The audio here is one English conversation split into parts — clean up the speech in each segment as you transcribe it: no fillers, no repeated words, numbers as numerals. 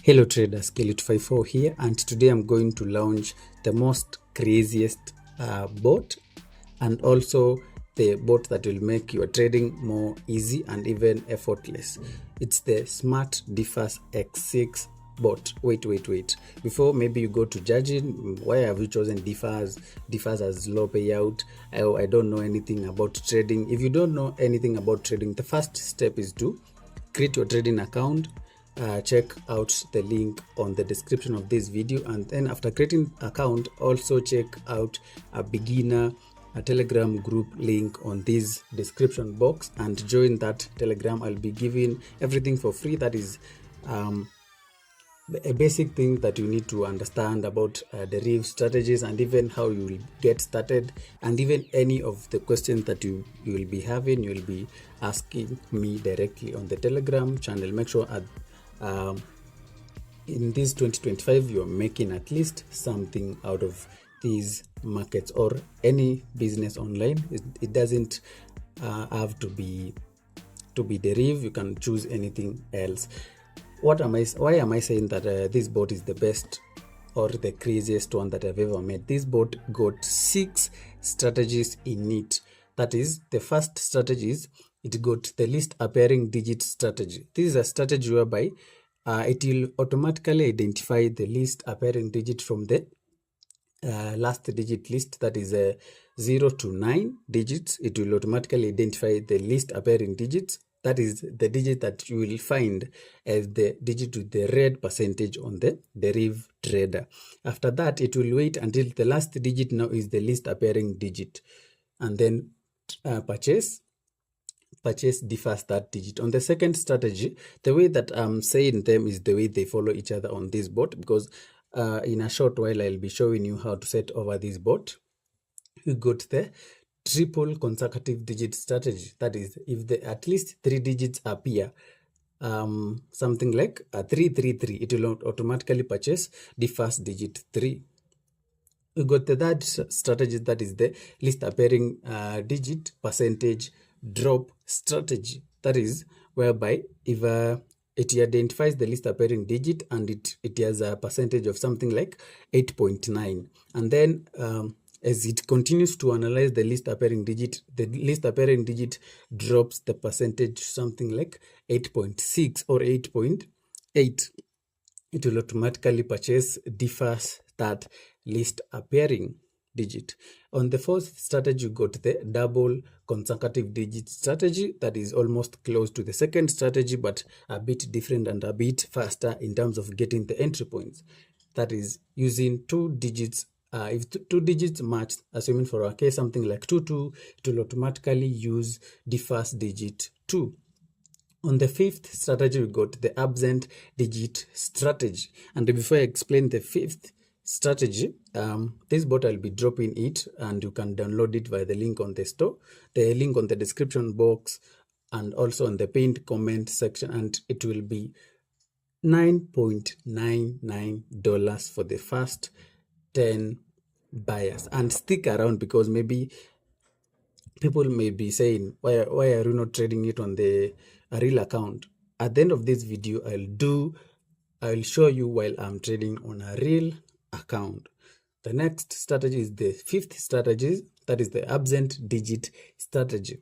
Hello traders, Kelly254 here, and today I'm going to launch the most craziest bot, and also the bot that will make your trading more easy and even effortless. It's the SmartDiffers X6 bot. Wait. Before maybe you go to judging, why have you chosen differs as low payout? I don't know anything about trading. If you don't know anything about trading, the first step is to create your trading account. Check out the link on the description of this video, and then after creating account, also check out a Telegram group link on this description box and join that Telegram. I'll be giving everything for free. That is a basic thing that you need to understand about Deriv strategies, and even how you will get started, and even any of the questions that you will be having, you will be asking me directly on the Telegram channel. Make sure in this 2025 you're making at least something out of these markets or any business online. It doesn't have to be Deriv. You can choose anything else. Why am I saying that this bot is the best or the craziest one that I've ever made? This bot got 6 strategies in it. That is, the first strategy is it got the least appearing digit strategy. This is a strategy whereby it will automatically identify the least appearing digit from the last digit list, that is 0 to 9 digits. It will automatically identify the least appearing digits. That is the digit that you will find as the digit with the red percentage on the Deriv Trader. After that, it will wait until the last digit now is the least appearing digit, and then purchase differs that digit. On the second strategy, the way that I'm saying them is the way they follow each other on this bot, because in a short while I'll be showing you how to set over this bot. You got the triple consecutive digit strategy. That is, if at least 3 digits appear, something like 333, it will automatically purchase the first digit 3. We got the third strategy, that is the least appearing digit percentage drop strategy. That is whereby if it identifies the least appearing digit and it has a percentage of something like 8.9, and then as it continues to analyze the least appearing digit, the least appearing digit drops the percentage something like 8.6 or 8.8. It will automatically purchase differs that least appearing digit. On the fourth strategy, you got the double consecutive digit strategy. That is almost close to the second strategy, but a bit different and a bit faster in terms of getting the entry points. That is using 2 digits. If 2 digits match, assuming for our case something like 22, it will automatically use the first digit 2. On the fifth strategy, we got the absent digit strategy. And before I explain the fifth strategy, this bot I'll be dropping it, and you can download it via the link on the store, the link on the description box, and also on the pinned comment section, and it will be $9.99 for the first 10 buyers. And stick around, because maybe people may be saying, why are you not trading it on the real account? At the end of this video, I'll show you while I'm trading on a real account. The next strategy is the fifth strategy, that is the absent digit strategy.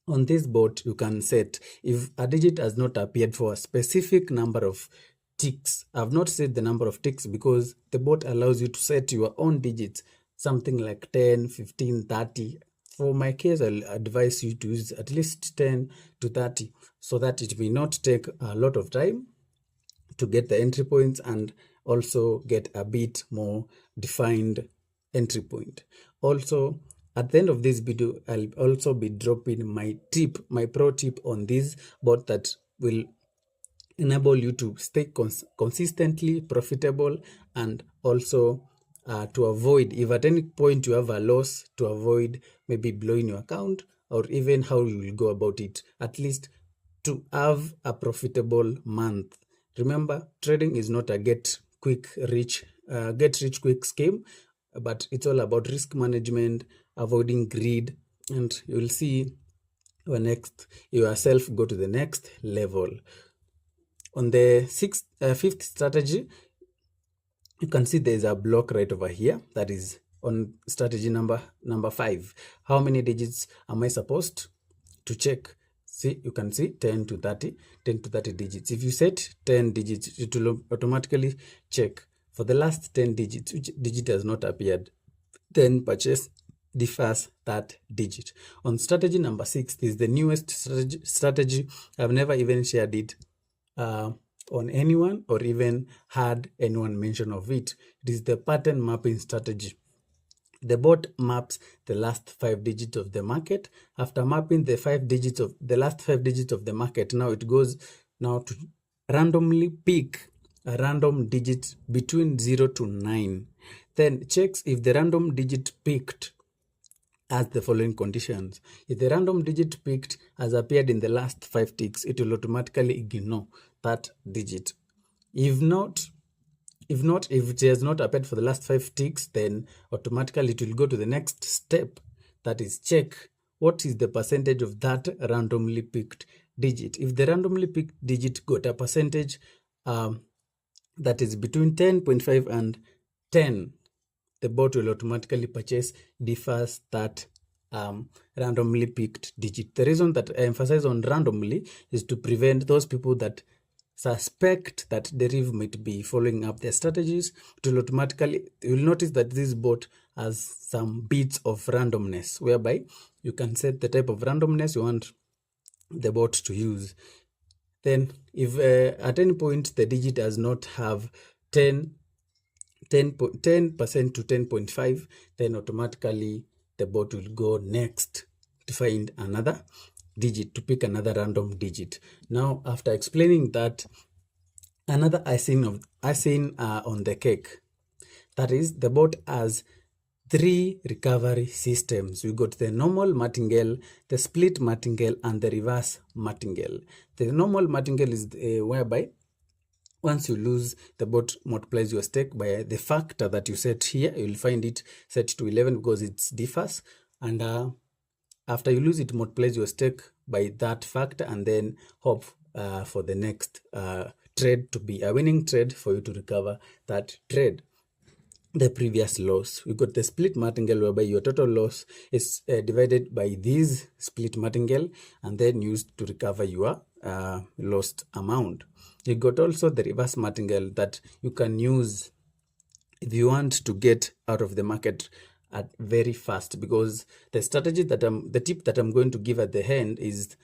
On this bot, you can set if a digit has not appeared for a specific number of ticks. I've not set the number of ticks because the bot allows you to set your own digits, something like 10, 15, 30. For my case, I'll advise you to use at least 10 to 30 so that it may not take a lot of time to get the entry points and also get a bit more defined entry point. Also, at the end of this video, I'll also be dropping my pro tip on this bot that will enable you to stay consistently profitable, and also to avoid, if at any point you have a loss, to avoid maybe blowing your account, or even how you will go about it, at least to have a profitable month. Remember, trading is not a get rich quick scheme, but it's all about risk management, avoiding greed, and you will see yourself go to the next level. On the fifth strategy, you can see there's a block right over here that is on strategy number 5. How many digits am I supposed to check? See, you can see 10 to 30 digits. If you set 10 digits, it will automatically check for the last 10 digits which digit has not appeared, then purchase differs that digit. On strategy number 6, this is the newest strategy. I've never even shared it on anyone or even had anyone mention of it. It is the pattern mapping strategy. The bot maps the last 5 digits of the market. After mapping the last 5 digits of the market, now it goes now to randomly pick a random digit between 0 to 9. Then checks if the random digit picked has the following conditions. If the random digit picked has appeared in the last 5 ticks, it will automatically ignore that digit. If it has not appeared for the last 5 ticks, then automatically it will go to the next step, that is check what is the percentage of that randomly picked digit. If the randomly picked digit got a percentage that is between 10.5 and 10, the bot will automatically purchase differs that randomly picked digit. The reason that I emphasize on randomly is to prevent those people that suspect that Deriv might be following up their strategies. It will automatically, you will notice that this bot has some bits of randomness, whereby you can set the type of randomness you want the bot to use. Then if at any point the digit does not have 10% to 10.5, then automatically the bot will go next to find another digit, to pick another random digit. Now, after explaining that, another icing on the cake, that is, the bot has 3 recovery systems. We got the normal Martingale, the split Martingale, and the reverse Martingale. The normal Martingale is whereby once you lose, the bot multiplies your stake by the factor that you set here. You'll find it set to 11 because it's differs. And after you lose, it multiplies your stake by that factor and then hope for the next trade to be a winning trade for you to recover that trade, the previous loss. We got the split martingale, whereby your total loss is divided by this split martingale and then used to recover your lost amount. You got also the reverse martingale that you can use if you want to get out of the market at very fast, because the strategy that the tip that I'm going to give at the end is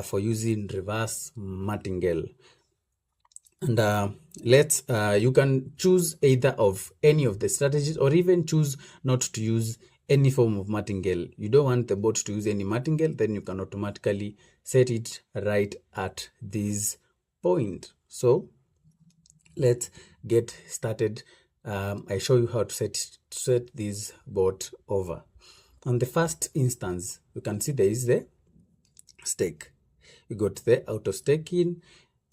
for using reverse martingale. And you can choose either of any of the strategies, or even choose not to use any form of martingale. You don't want the bot to use any martingale, then you can automatically set it right at this point. So let's get started. I show you how to set this bot over. On the first instance, you can see there is the stake. You got the auto staking.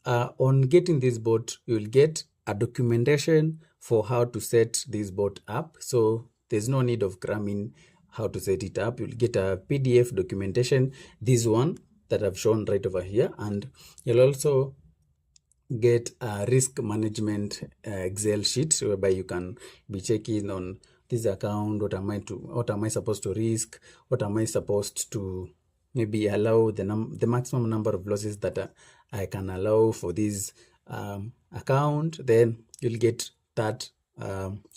On getting this bot, you will get a documentation for how to set this bot up. So there's no need of cramming how to set it up. You'll get a PDF documentation, this one that I've shown right over here, and you'll also get a risk management Excel sheet, whereby you can be checking on this account, what am I supposed to risk, what am I supposed to maybe allow the maximum number of losses that I can allow for this account. Then you'll get that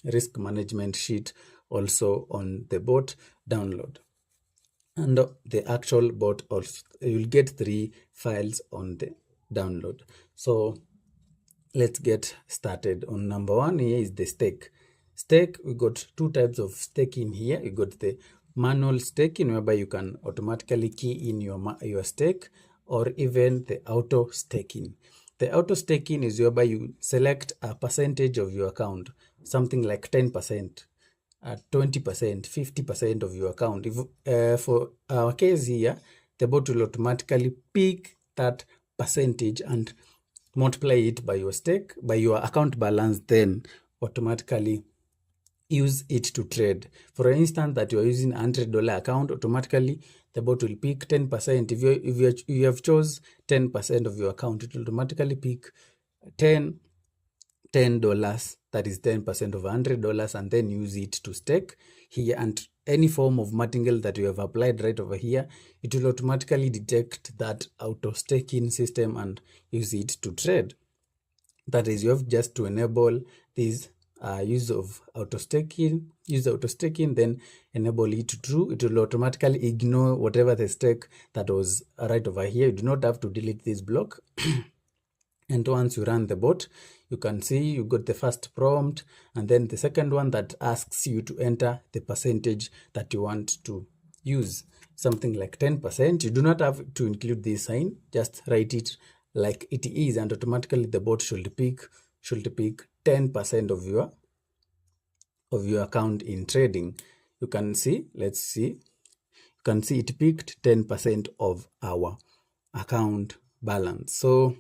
risk management sheet also on the bot download. And the actual bot also, you'll get 3 files on the download. So let's get started. On number 1 here is the stake. We got 2 types of staking here. You got the manual staking, whereby you can automatically key in your stake, or even the auto staking. The auto staking is whereby you select a percentage of your account, something like 10%, 20%, 50% of your account. If for our case here, the bot will automatically pick that percentage and multiply it by your stake, by your account balance, then automatically use it to trade. For instance, that you are using $100 account, automatically the bot will pick 10%. If you have chose 10% of your account, it will automatically pick $10, that is 10% of $100, and then use it to stake here. And any form of martingale that you have applied right over here, it will automatically detect that auto staking system and use it to trade. That is, you have just to enable this use auto staking, then enable it to true. It will automatically ignore whatever the stake that was right over here. You do not have to delete this block. And once you run the bot, you can see you got the first prompt, and then the second one that asks you to enter the percentage that you want to use, something like 10%. You do not have to include this sign, just write it like it is, and automatically the bot should pick 10% of your account in trading. You can see, let's see, you can see it picked 10% of our account balance. So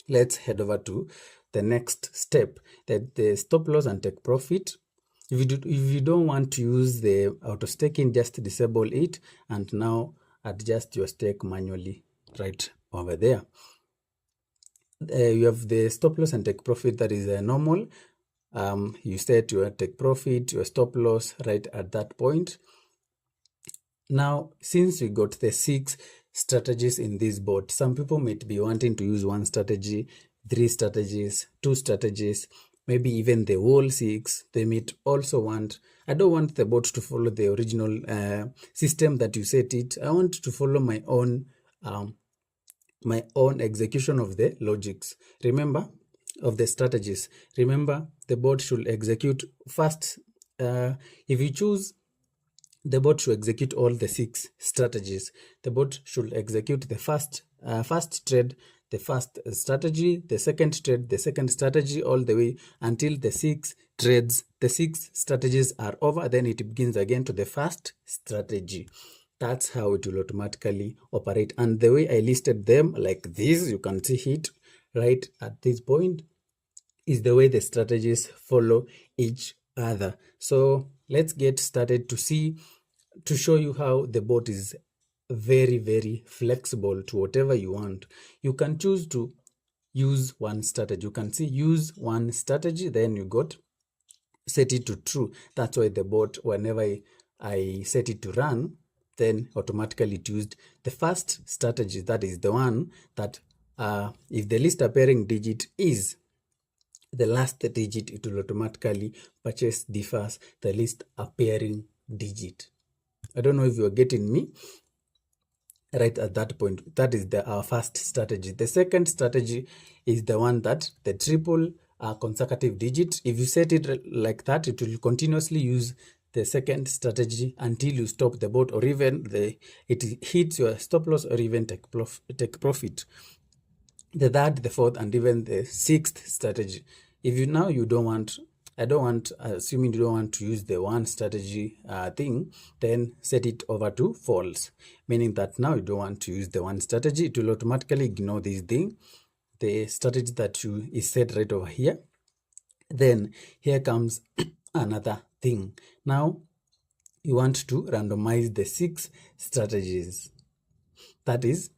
let's head over to the next step, that the stop loss and take profit. If you don't want to use the auto staking, just disable it and now adjust your stake manually right over there. You have the stop loss and take profit, that is normal. You set your take profit, your stop loss right at that point. Now, since we got the 6 strategies in this bot, some people might be wanting to use 1 strategy, 3 strategies, 2 strategies, maybe even the whole 6. They might also want, I don't want the bot to follow the original system that you set it. I want to follow my own execution of the logics. Remember, of the strategies. Remember, the bot should execute first. If you choose, the bot should execute all the 6 strategies. The bot should execute the first trade, the first strategy, the second trade, the second strategy, all the way until the 6 trades, the 6 strategies are over. Then it begins again to the first strategy. That's how it will automatically operate. And the way I listed them like this, you can see it right at this point, is the way the strategies follow each other. So let's get started to show you how the bot is very, very flexible to whatever you want. You can choose to use 1 strategy. You can see use 1 strategy, then you got set it to true. That's why the bot, whenever I set it to run, then automatically it used the first strategy. That is the one that if the least appearing digit is the last digit, it will automatically purchase differs the least appearing digit. I don't know if you are getting me right at that point. That is our first strategy. The second strategy is the one that the triple consecutive digit. If you set it like that, it will continuously use the second strategy until you stop the bot, or even it hits your stop loss, or even take profit. The third, the fourth, and even the 6th strategy. If you don't want, assuming you don't want to use the 1 strategy thing, then set it over to false, meaning that now you don't want to use the 1 strategy. It will automatically ignore this thing, the strategy that is set right over here. Then here comes another thing. Now you want to randomize the 6 strategies. That is,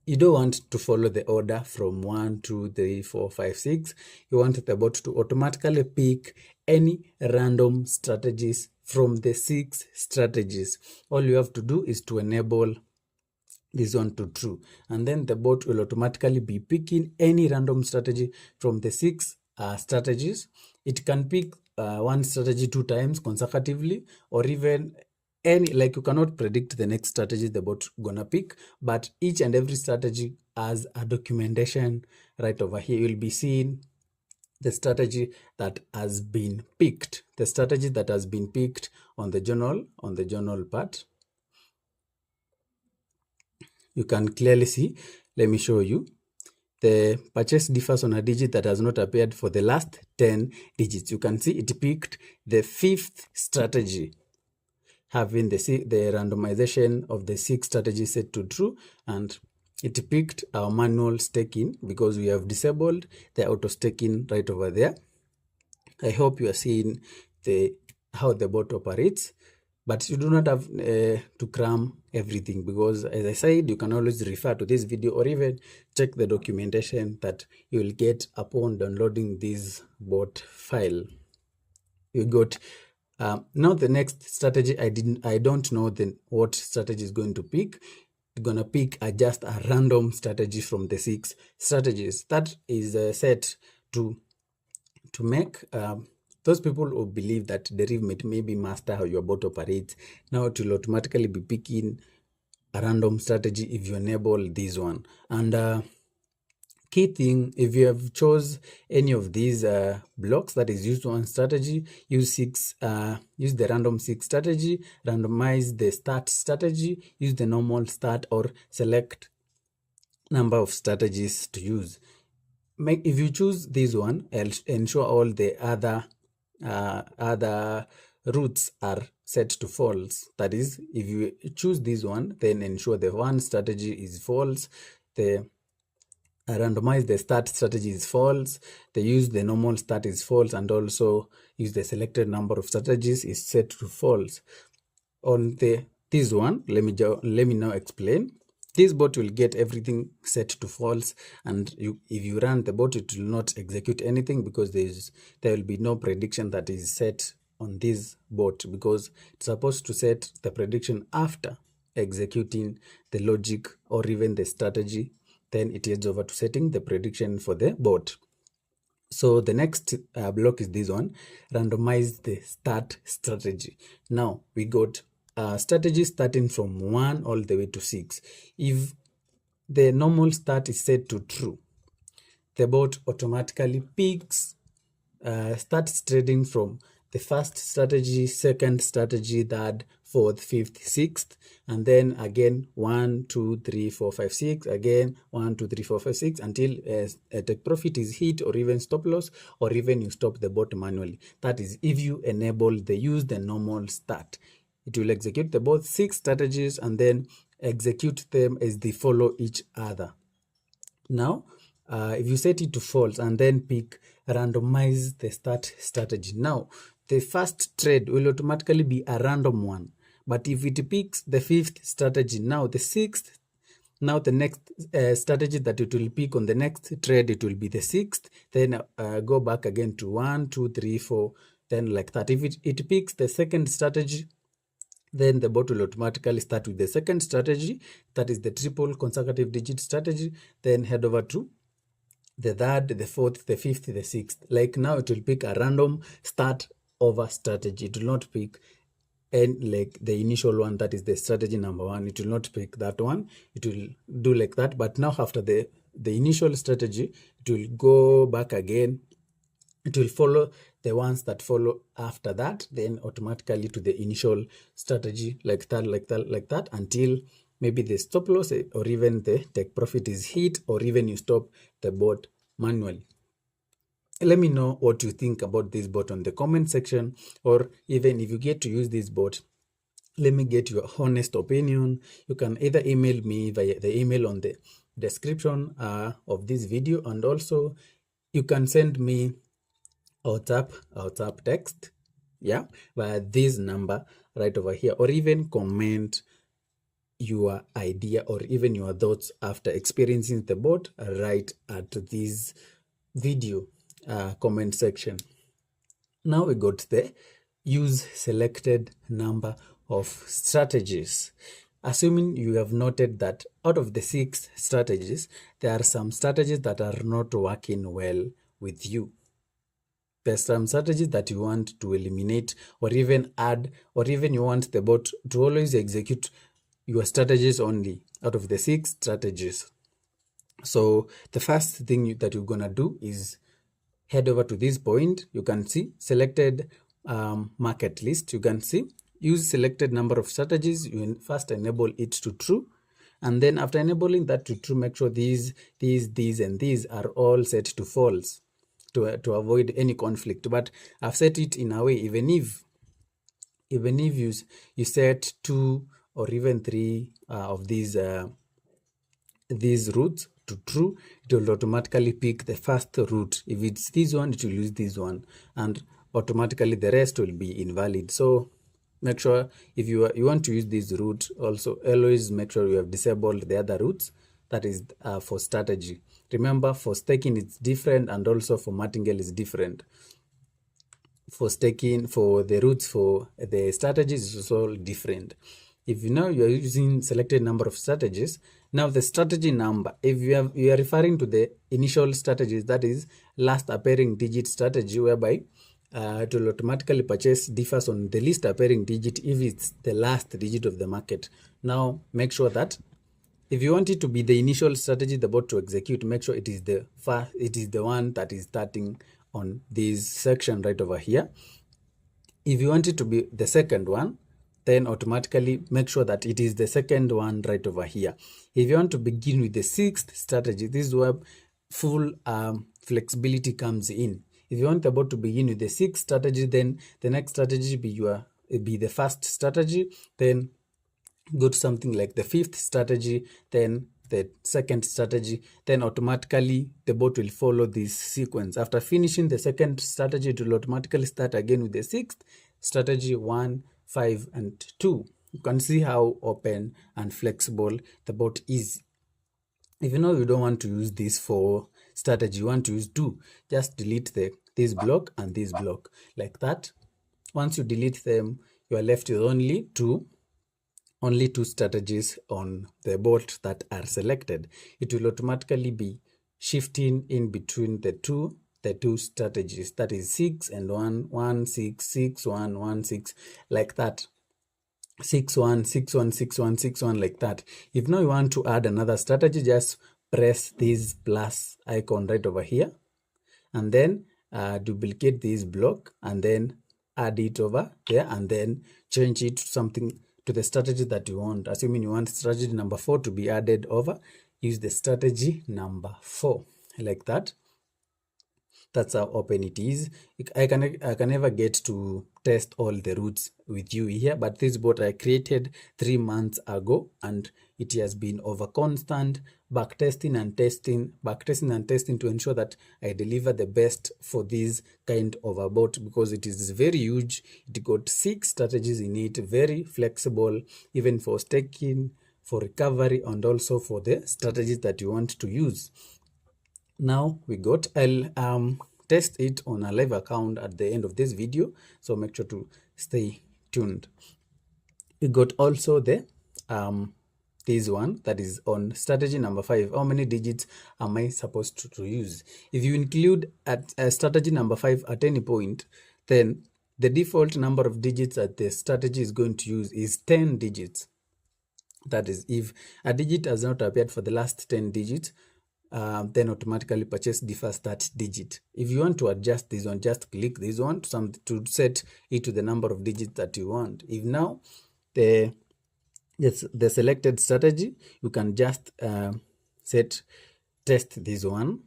you don't want to follow the order from 1, 2, 3, 4, 5, 6. You want the bot to automatically pick any random strategies from the 6 strategies. All you have to do is to enable this one to true, and then the bot will automatically be picking any random strategy from the 6 strategies. It can pick 1 strategy 2 times consecutively, or even any, like, you cannot predict the next strategy the bot gonna pick, but each and every strategy has a documentation right over here. You'll be seeing the strategy that has been picked, on the journal part. You can clearly see, let me show you. The purchase differs on a digit that has not appeared for the last 10 digits. You can see it picked the 5th strategy, having the randomization of the 6 strategies set to true, and it picked our manual staking because we have disabled the auto staking right over there. I hope you are seeing how the bot operates. but you do not have to cram everything, because as I said, you can always refer to this video or even check the documentation that you will get upon downloading this bot file. You got now the next strategy. I don't know what strategy is going to pick. You're gonna pick just a random strategy from the 6 strategies that is set to make those people who believe that Deriv maybe master how your bot operates. Now it will automatically be picking a random strategy if you enable this one. And key thing, if you have chose any of these blocks that is used one strategy, use the random 6 strategy, randomize the start strategy, use the normal start, or select number of strategies to use. If you choose this one, ensure all the other routes are set to false. That is, if you choose this one, then ensure the one strategy is false, the randomize the start strategy is false, the use the normal start is false, and also use the selected number of strategies is set to false. On this one, let me now explain. This bot will get everything set to false, and if you run the bot, it will not execute anything, because there will be no prediction that is set on this bot, because it's supposed to set the prediction after executing the logic or even the strategy. Then it heads over to setting the prediction for the bot. So the next block is this one, randomize the start strategy. Now we got strategy starting from 1 all the way to 6. If the normal start is set to true, the bot automatically picks, starts trading from the first strategy, second strategy, third, fourth, fifth, sixth, and then again 1, 2, 3, 4, 5, 6, again 1, 2, 3, 4, 5, 6, until a take profit is hit, or even stop loss, or even you stop the bot manually. That is if you enable use the normal start. It will execute the both 6 strategies and then execute them as they follow each other. Now, if you set it to false and then pick randomize the start strategy, now the first trade will automatically be a random one. But if it picks the 5th strategy, now the 6th, now the next strategy that it will pick on the next trade, it will be the 6th, then go back again to 1, 2, 3, 4, then like that. If it picks the 2nd strategy, then the bot will automatically start with the 2nd strategy, that is the triple consecutive digit strategy, then head over to the 3rd, the 4th, the 5th, the 6th. Like now it will pick a random start over strategy. It will not pick like the initial one, that is the strategy number 1. It will not pick that one. It will do like that. But now after the initial strategy, it will go back again. It will follow the ones that follow after that, then automatically to the initial strategy, like that, until maybe the stop loss or even the take profit is hit, or even you stop the bot manually. Let me know what you think about this bot on the comment section, or even if you get to use this bot, let me get your honest opinion. You can either email me via the email on the description of this video, and also you can send me WhatsApp text, via this number right over here, or even comment your idea or even your thoughts after experiencing the bot right at this video comment section. Now we got the use selected number of strategies. Assuming you have noted that out of the 6 strategies, there are some strategies that are not working well with you. There's some strategies that you want to eliminate or even add, or even you want the bot to always execute your strategies only out of the 6 strategies. So the first thing that you're gonna do is head over to this point. You can see selected market list. You can see use selected number of strategies. You first enable it to true, and then after enabling that to true, make sure these and these are all set to false to avoid any conflict. But I've set it in a way, even if you set 2 or even 3 of these routes to true, it will automatically pick the first route. If it's this one, it will use this one, and automatically the rest will be invalid. So make sure if you want to use this route, also always make sure you have disabled the other routes. That is for strategy. Remember, for staking it's different, and also for Martingale is different. For staking, for the routes, for the strategies is also different. If you know you are using selected number of strategies, now the strategy number, if you are referring to the initial strategies, that is last appearing digit strategy, whereby it will automatically purchase differs on the least appearing digit if it's the last digit of the market. Now make sure that if you want it to be the initial strategy the bot to execute, make sure it is the one that is starting on this section right over here. If you want it to be the second one, then automatically make sure that it is the second one right over here. If you want to begin with the sixth strategy, this is where full flexibility comes in. If you want the bot to begin with the sixth strategy, then the next strategy be the first strategy, then go to something like the fifth strategy, then the second strategy, then automatically the bot will follow this sequence. After finishing the second strategy, it will automatically start again with the sixth strategy, 1, 5, and 2. You can see how open and flexible the bot is. If you know you don't want to use this for strategy, you want to use 2, just delete this block and this block like that. Once you delete them, you are left with only two strategies on the bot that are selected. It will automatically be shifting in between the two strategies, that is 6 and 1, 1, 6, 6, 1, 1, 6, like that. 6, 1, 6, 1, 6, 1, 6, 1, like that. If now you want to add another strategy, just press this plus icon right over here, and then duplicate this block, and then add it over there, and then change it to something, to the strategy that you want. Assuming you want strategy number 4 to be added over, use the strategy number 4 like that. That's how open it is. I can never get to test all the routes with you here, but this bot I created 3 months ago, and it has been over constant backtesting and testing to ensure that I deliver the best for this kind of a bot, because it is very huge. It got 6 strategies in it, very flexible, even for staking, for recovery, and also for the strategies that you want to use. Now I'll test it on a live account at the end of this video, so make sure to stay tuned. We got also the this one that is on strategy number 5. How many digits am I supposed to use? If you include at strategy number 5 at any point, then the default number of digits that the strategy is going to use is 10 digits. That is, if a digit has not appeared for the last 10 digits, then automatically purchase differs that digit. If you want to adjust this one, just click this one to set it to the number of digits that you want. If now the selected strategy, you can just test this one,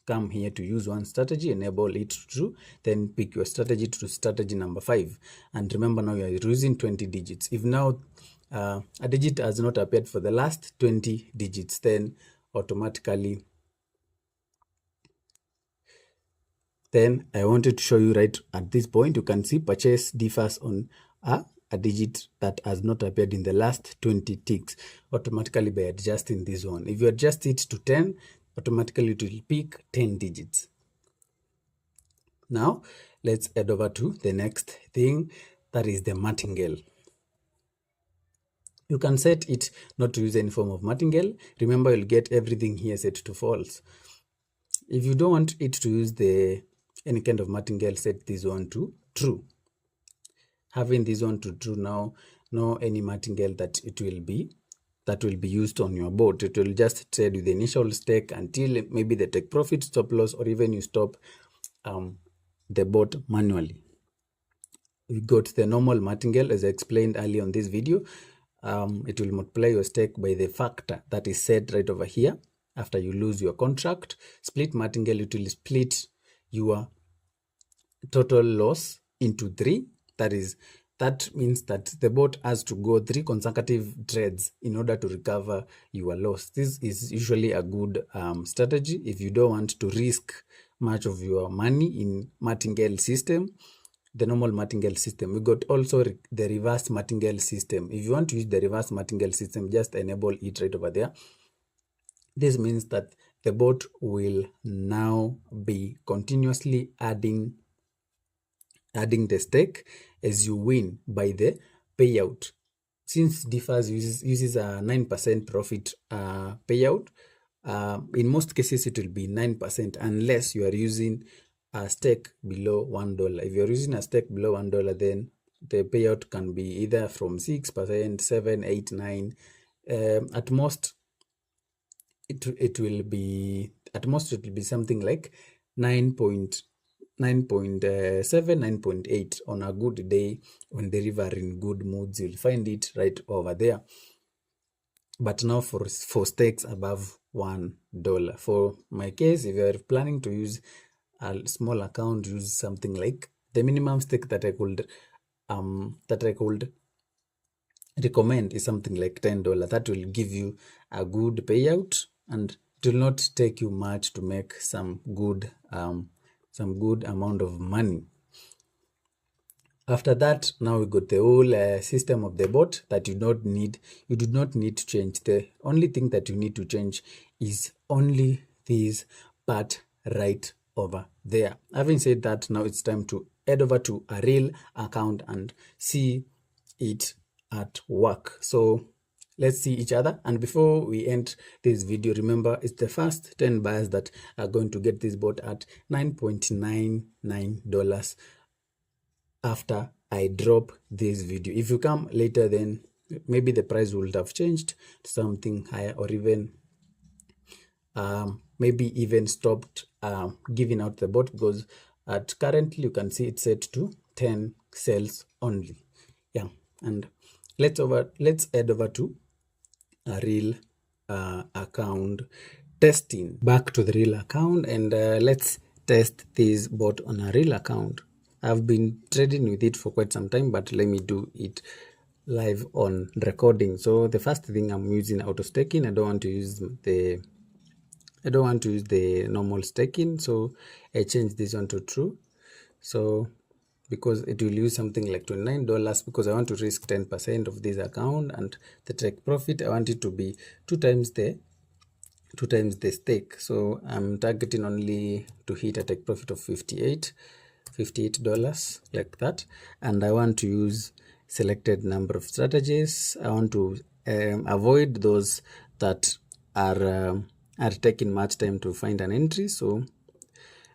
come here to use one strategy, enable it to true, then pick your strategy to strategy number 5, and remember now you are using 20 digits. If now a digit has not appeared for the last 20 digits, then automatically, then I wanted to show you right at this point, you can see purchase differs on a digit that has not appeared in the last 20 ticks automatically by adjusting this one. If you adjust it to 10, automatically it will pick 10 digits. Now let's head over to the next thing, that is the Martingale. You can set it not to use any form of Martingale. Remember, you'll get everything here set to false. If you don't want it to use any kind of Martingale, set this one to true. Having this one to true, now no any Martingale that will be used on your bot. It will just trade with the initial stake until maybe the take profit, stop loss, or even you stop the bot manually. We got the normal Martingale, as I explained earlier on this video. It will multiply your stake by the factor that is set right over here. After you lose your contract, split Martingale, it will split your total loss into 3. That means that the bot has to go 3 consecutive trades in order to recover your loss. This is usually a good strategy if you don't want to risk much of your money in Martingale system. the normal Martingale system. We got also the reverse Martingale system. If you want to use the reverse Martingale system, just enable it right over there. This means that the bot will now be continuously adding the stake as you win by the payout. Since Differs uses a 9% profit payout, in most cases it will be 9% unless you are using a stake below $1. If you're using a stake below $1, then the payout can be either from 6%, 7, 8, 9. At most it will be something like 9.7, 9.8 on a good day. When Deriv are in good moods, you'll find it right over there. But now for stakes above $1. For my case, if you're planning to use a small account, use something like the minimum stake that I could recommend is something like $10. That will give you a good payout, and it will not take you much to make some good amount of money. After that, now we got the whole system of the bot that you do not need to change. The only thing that you need to change is only this part right over there. Having said that, now it's time to head over to a real account and see it at work. So let's see each other. And before we end this video, remember it's the first 10 buyers that are going to get this bot at $9.99 after I drop this video. If you come later, then maybe the price would have changed to something higher, or even maybe even stopped giving out the bot, because at currently you can see it's set to 10 sales only. Yeah, and let's head over to a real account testing. Back to the real account, and let's test this bot on a real account. I've been trading with it for quite some time, but let me do it live on recording. So the first thing, I'm using auto staking. I don't want to use the normal staking, so I changed this one to true. So because it will use something like $29, because I want to risk 10% of this account, and the take profit I want it to be two times the stake. So I'm targeting only to hit a take profit of $58 like that, and I want to use selected number of strategies. I want to avoid those that are taking much time to find an entry, so,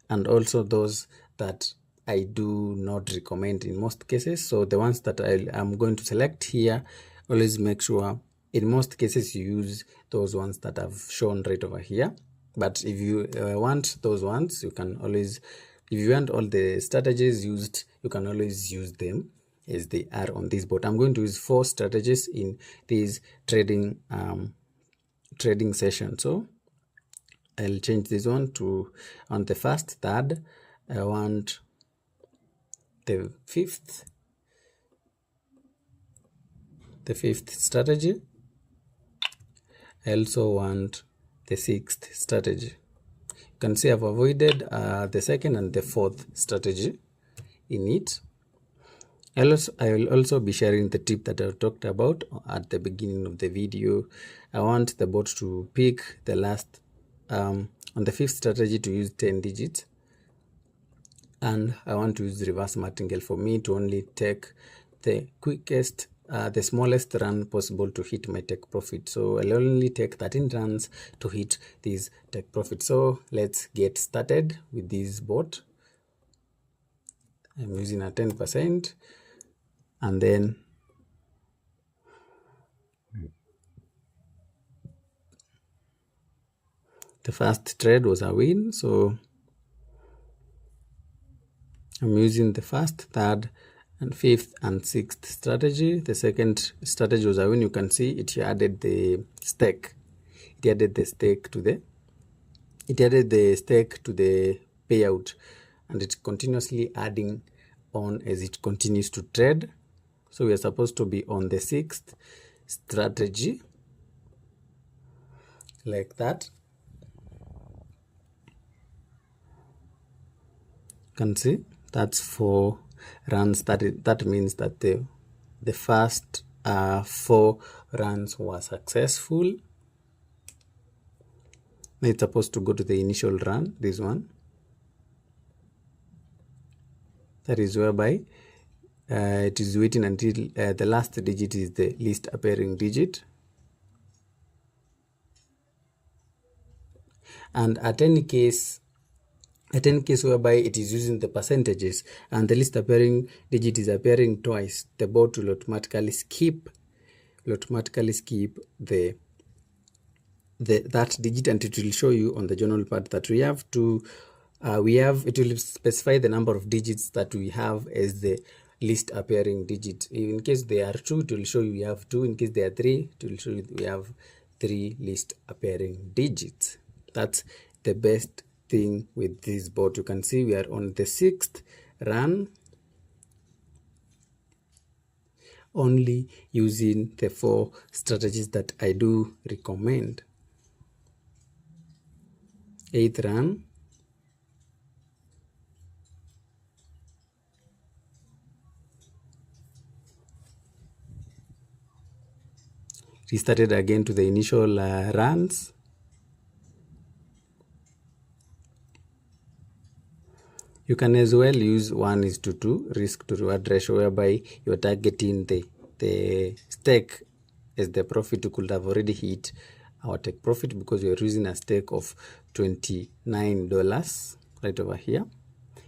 and also those that I do not recommend in most cases. So the ones that I'm going to select here, always make sure in most cases you use those ones that I've shown right over here. But if you want those ones, you can always, if you want all the strategies used, you can always use them as they are on this board. I'm going to use 4 strategies in this trading session. So I'll change this one to, on the first, third, I want the fifth strategy. I also want the 6th strategy. You can see I've avoided the 2nd and the 4th strategy in it. I will also be sharing the tip that I talked about at the beginning of the video. I want the bot to pick the last, on the 5th strategy, to use 10 digits. And I want to use reverse martingale for me to only take the quickest, the smallest run possible to hit my take profit. So I'll only take 13 runs to hit this take profit. So let's get started with this bot. I'm using a 10%, and then the first trade was a win. So I'm using the 1st, 3rd, and 5th and 6th strategy. The 2nd strategy was a win. You can see it added the stake. It added the stake to the payout, and it's continuously adding on as it continues to trade. So we are supposed to be on the 6th strategy like that. You can see that's for runs, that means that the first 4 runs were successful. Now it's supposed to go to the initial run, this one. That is whereby it is waiting until the last digit is the least appearing digit. And at any case whereby it is using the percentages and the least appearing digit is appearing twice, the bot will automatically skip that digit, and it will show you on the journal part that we have to it will specify the number of digits that we have as the least appearing digit. In case there are 2, it will show you we have 2. In case there are 3, it will show you we have 3 least appearing digits. That's the best thing with this bot. You can see we are on the 6th run, only using the 4 strategies that I do recommend. 8th run, restarted again to the initial runs. You can as well use 1:2 risk to reward ratio, whereby you're targeting the stake as the profit. You could have already hit our take profit because we're using a stake of $29 right over here,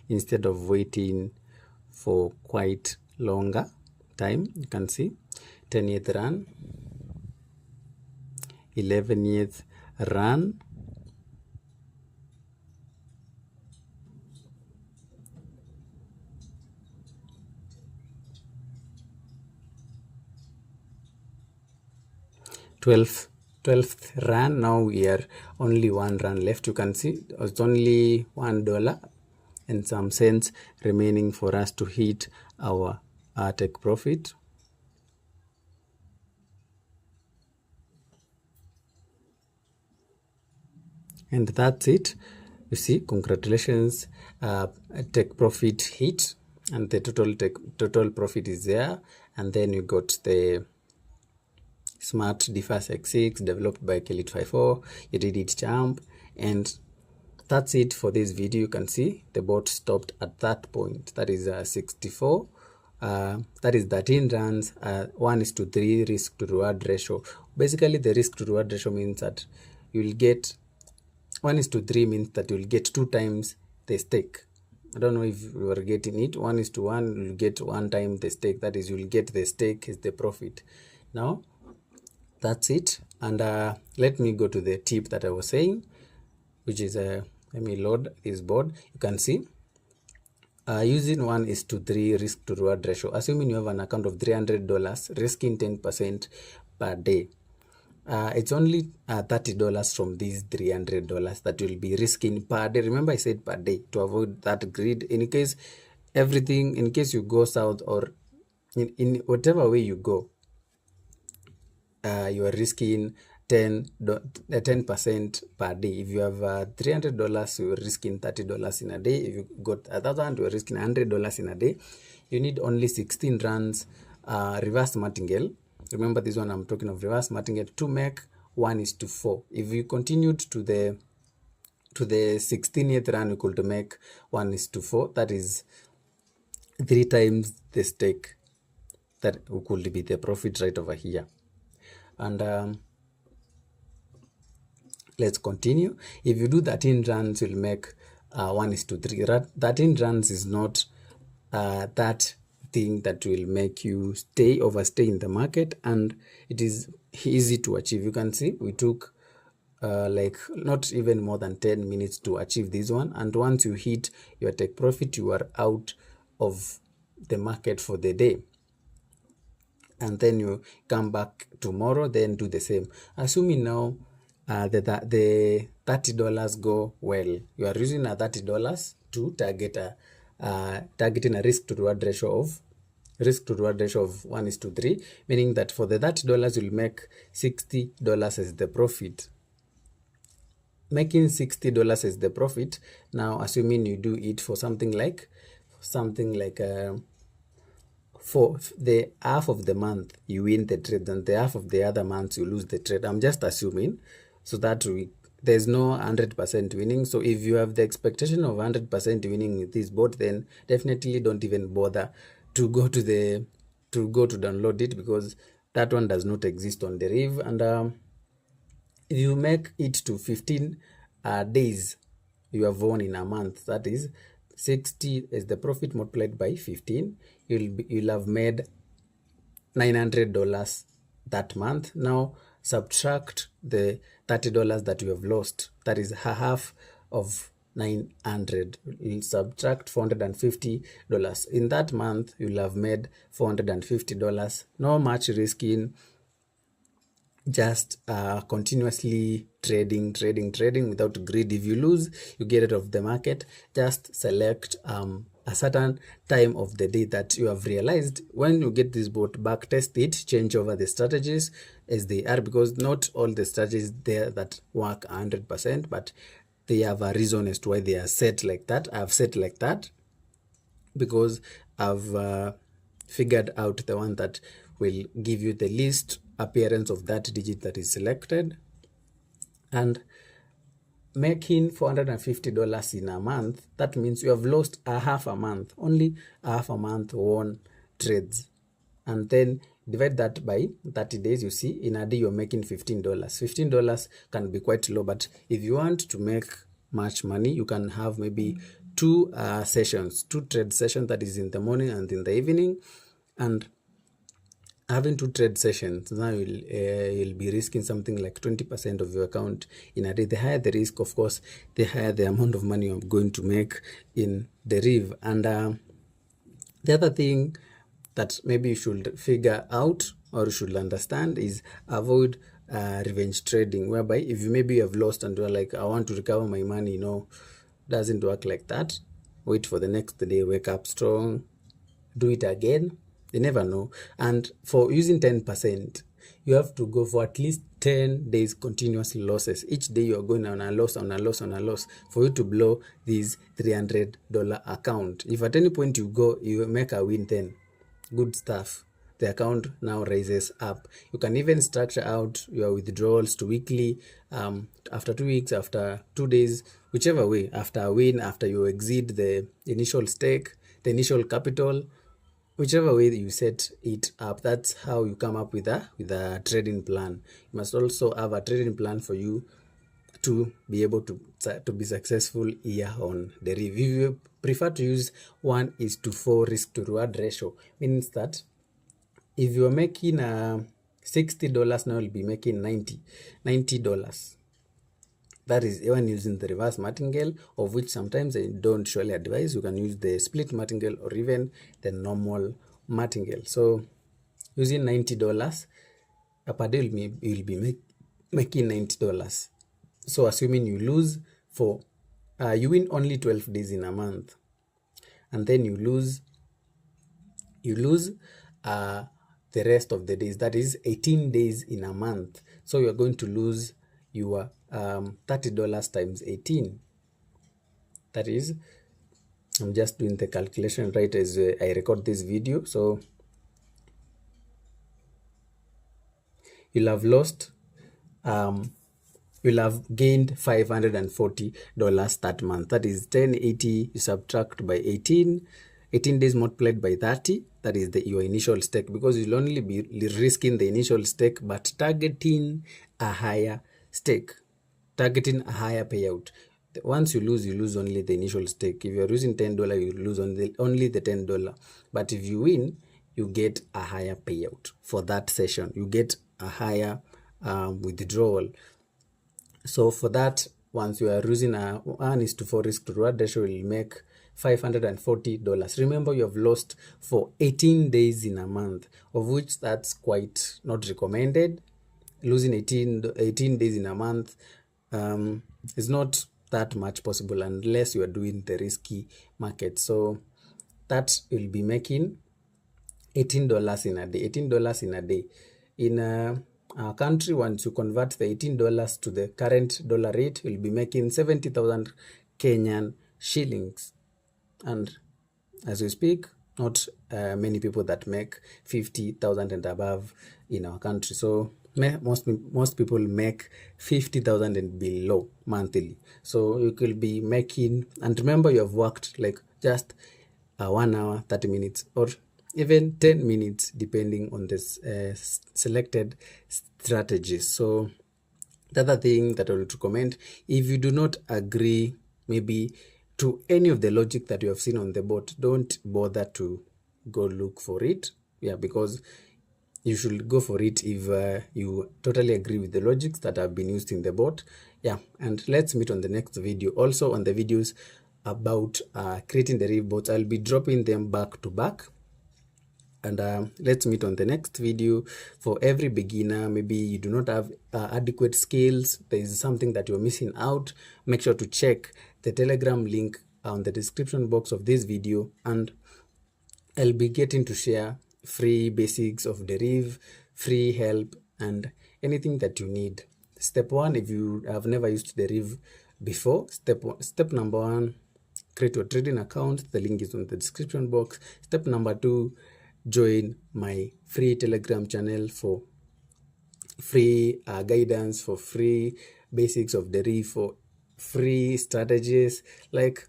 instead of waiting for quite longer time. You can see 10th run, 11th run, 12th run. Now we are only 1 run left. You can see it's only $1 and some cents remaining for us to hit our take profit. And that's it. You see, congratulations, take profit hit, and the total profit is there. And then you got the SmartDiffers X6 developed by Kelly254. You did it champ, and that's it for this video. You can see the bot stopped at that point. That is 64. That is 13 runs, 1:3 risk to reward ratio. Basically, the risk to reward ratio means that you will get 1:3 means that you'll get 2 times the stake. I don't know if you are getting it. 1:1, you'll get 1 time the stake. That is, you'll get the stake is the profit. Now, that's it. And let me go to the tip that I was saying, which is let me load this board. You can see using 1:3 risk to reward ratio, assuming you have an account of $300, risking 10% per day. It's only $30 from these $300 that you'll be risking per day. Remember, I said per day to avoid that greed. In case you go south, or in whatever way you go, you are risking 10% per day. If you have $300, you're risking $30 in a day. If you got 1,000, you're risking $100 in a day. You need only 16 runs, reverse martingale. Remember this one, I'm talking of reverse martingale, to make 1:4. If you continued to the 16th run, you could make 1:4. That is 3 times the stake. That could be the profit right over here. And let's continue. If you do 13 runs, you'll make 1:3. 13 runs is not that thing that will make you overstay in the market, and it is easy to achieve. You can see we took like not even more than 10 minutes to achieve this one, and once you hit your take profit, you are out of the market for the day. And then you come back tomorrow, then do the same. Assuming now the $30 go well, you are using a $30 to targeting a risk to reward ratio of 1:3, meaning that for the $30 you'll make $60 as the profit. Making $60 as the profit. Now, assuming you do it for something like something like for the half of the month you win the trade and the half of the other months you lose the trade. I'm just assuming, so that there's no 100% winning. So if you have the expectation of 100% winning with this bot, then definitely don't even bother to go to download it, because that one does not exist on Deriv. And if you make it to 15 days, you have won in a month. That is 60 is the profit multiplied by 15. You'll have made $900 that month. Now subtract the $30 that you have lost. That is half of 900. You'll subtract $450. In that month, you'll have made $450. No much risking, just continuously trading without greed. If you lose, you get out of the market. Just select a certain time of the day that you have realized. When you get this bot, back test it, change over the strategies as they are, because not all the strategies there that work 100%, but they have a reason as to why they are set like that. I've set like that because I've figured out the one that will give you the least appearance of that digit that is selected. And making $450 in a month, that means you have lost a half a month, only a half a month won trades. And then divide that by 30 days. You see, in a day you're making $15. $15 can be quite low, but if you want to make much money, you can have maybe two trade sessions, that is in the morning and in the evening. And having two trade sessions, now you'll be risking something like 20% of your account in a day. The higher the risk, of course, the higher the amount of money you're going to make in Deriv. And the other thing that maybe you should figure out or you should understand is avoid revenge trading, whereby if you have lost and you're like, I want to recover my money, doesn't work like that. Wait for the next day, wake up strong, do it again. You never know. And for using 10%, you have to go for at least 10 days continuous losses. Each day you're going on a loss for you to blow this $300 account. If at any point you make a win, then good stuff. The account now rises up. You can even structure out your withdrawals to weekly, after 2 weeks, after 2 days, whichever way, after a win, after you exceed the initial stake, the initial capital, whichever way you set it up. That's how you come up with a trading plan. You must also have a trading plan for you to be able to be successful here on Deriv. If you prefer to use 1:4 risk to reward ratio, means that if you're making $60, now you'll be making $90. That is even using the reverse martingale, of which sometimes I don't surely advise. You can use the split martingale or even the normal martingale. So using $90 per day, you'll be making $90. So assuming you lose you win only 12 days in a month, and then you lose the rest of the days, that is 18 days in a month. So you're going to lose your $30 times 18. That is, I'm just doing the calculation right as I record this video. So you'll have lost, you'll have gained $540 that month. That is 1080, you subtract by 18 days multiplied by 30. That is your initial stake, because you'll only be risking the initial stake, but targeting a higher stake, targeting a higher payout. Once you lose only the initial stake. If you're losing $10, you lose only the $10. But if you win, you get a higher payout for that session. You get a higher withdrawal. So for that, once you are using a 1:4 risk to reward ratio, you will make $540. Remember, you have lost for 18 days in a month, of which that's quite not recommended. Losing 18 days in a month is not that much possible unless you are doing the risky market. So that will be making $18 in a day. $18 in a day. In our country, once you convert the $18 to the current dollar rate, you'll be making 70,000 Kenyan shillings. And as we speak, not many people that make 50,000 and above in our country. So most people make 50,000 and below monthly. So you could be making, and remember you have worked like just 1 hour, 30 minutes, or even 10 minutes, depending on this selected strategies. So the other thing that I would recommend, if you do not agree maybe to any of the logic that you have seen on the bot, don't bother to go look for it. Yeah, because you should go for it if you totally agree with the logics that have been used in the bot. Yeah, and let's meet on the next video. Also on the videos about creating the Deriv bots, I'll be dropping them back to back. And let's meet on the next video. For every beginner, maybe you do not have adequate skills, there is something that you're missing out, make sure to check the Telegram link on the description box of this video, and I'll be getting to share free basics of Deriv, free help, and anything that you need. Step 1, if you have never used Deriv before, step number 1, create your trading account. The link is on the description box. Step number 2, join my free Telegram channel for free guidance, for free basics of Deriv, for free strategies, like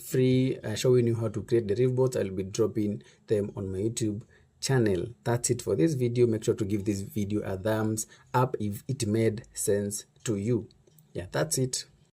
free showing you how to create Deriv bots. I'll be dropping them on my YouTube channel. That's it for this video. Make sure to give this video a thumbs up if it made sense to you. Yeah, that's it.